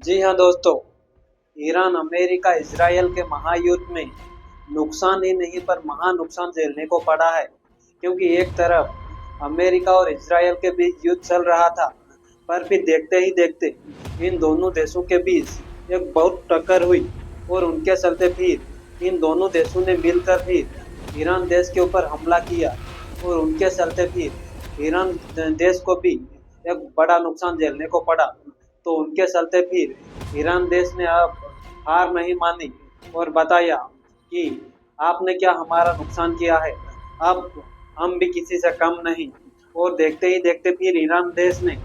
जी हाँ दोस्तों, Iran America Israel के महायुद्ध में नुकसान ही नहीं पर महान नुकसान झेलने को पड़ा है। क्योंकि एक तरफ अमेरिका और इजरायल के बीच युद्ध चल रहा था, पर फिर देखते ही देखते इन दोनों देशों के बीच एक बहुत टक्कर हुई और उनके चलते फिर इन दोनों देशों ने मिलकर फिर ईरान देश के ऊपर हमला किया और उनके चलते फिर ईरान देश को भी एक बड़ा नुकसान झेलने को पड़ा। तो उनके चलते फिर ईरान देश ने अब हार नहीं मानी और बताया कि आपने क्या हमारा नुकसान किया है, अब हम भी किसी से कम नहीं। और देखते ही देखते फिर ईरान देश ने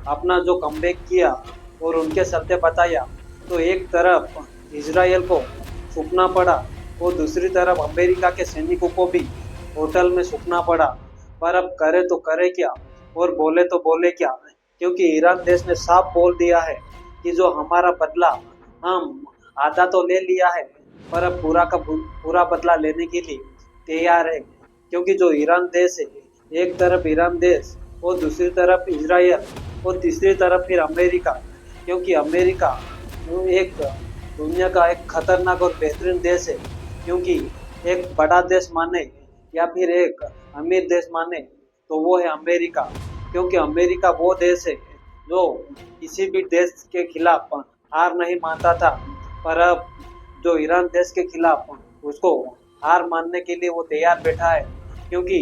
अपना जो कमबैक किया और उनके चलते बताया तो एक तरफ इजराइल को छुपना पड़ा और दूसरी तरफ अमेरिका के सैनिकों को भी होटल में छुपना पड़ा। पर अब करे तो करे क्या और बोले तो बोले क्या, क्योंकि ईरान देश ने साफ बोल दिया है कि जो हमारा बदला हम आधा तो ले लिया है, पर अब पूरा का पूरा बदला लेने के लिए तैयार है। क्योंकि जो ईरान देश है, एक तरफ ईरान देश और दूसरी तरफ इजराइल और तीसरी तरफ फिर अमेरिका। क्योंकि अमेरिका वो एक दुनिया का एक खतरनाक और बेहतरीन देश है। क्योंकि एक बड़ा देश माने या फिर एक अमीर देश माने तो वो है अमेरिका। क्योंकि अमेरिका वो देश है जो किसी भी देश के खिलाफ हार नहीं मानता था, पर अब जो ईरान देश के खिलाफ उसको हार मानने के लिए वो तैयार बैठा है। क्योंकि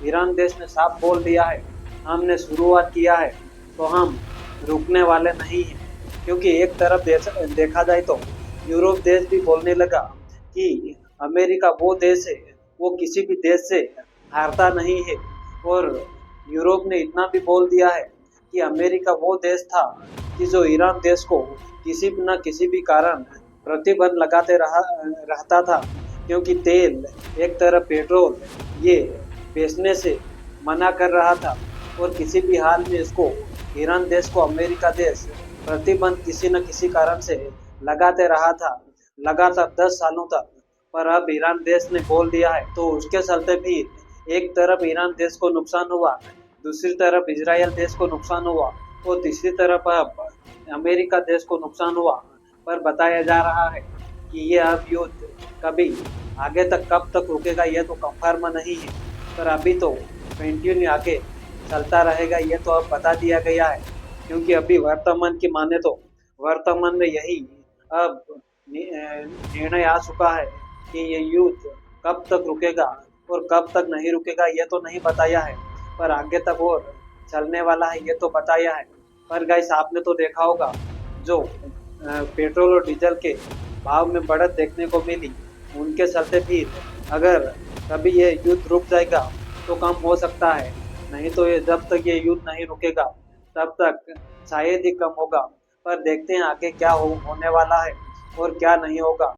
ईरान देश ने साफ बोल दिया है, हमने शुरुआत किया है तो हम रुकने वाले नहीं हैं। क्योंकि एक तरफ देखा जाए तो यूरोप देश भी बोलने लगा कि अमेरिका वो देश है, वो किसी भी देश से हारता नहीं है। और यूरोप ने इतना भी बोल दिया है कि अमेरिका वो देश था कि जो ईरान देश को किसी न किसी भी कारण प्रतिबंध लगाते रहता था। क्योंकि तेल, एक तरफ पेट्रोल, ये बेचने से मना कर रहा था और किसी भी हाल में इसको ईरान देश को अमेरिका देश प्रतिबंध किसी न किसी कारण से लगाते रहा था, लगातार 10 सालों तक। पर अब ईरान देश ने बोल दिया है तो उसके चलते भी एक तरफ ईरान देश को नुकसान हुआ, दूसरी तरफ इजराइल देश को नुकसान हुआ और तीसरी तरफ अब अमेरिका देश को नुकसान हुआ। पर बताया जा रहा है कि ये अब युद्ध कभी आगे तक कब तक रुकेगा ये तो कंफर्म नहीं है, पर अभी तो कंटिन्यू आगे चलता रहेगा ये तो अब बता दिया गया है। क्योंकि अभी वर्तमान की माने तो वर्तमान में यही अब निर्णय आ चुका है कि ये युद्ध कब तक रुकेगा और कब तक नहीं रुकेगा ये तो नहीं बताया है, पर आगे तक और चलने वाला है ये तो बताया है। पर गाइस आपने तो देखा होगा जो पेट्रोल और डीजल के भाव में बढ़त देखने को मिली, उनके चलते फिर अगर कभी ये युद्ध रुक जाएगा तो कम हो सकता है, नहीं तो ये जब तक ये युद्ध नहीं रुकेगा तब तक शायद ही कम होगा। पर देखते हैं आगे क्या होने वाला है और क्या नहीं होगा।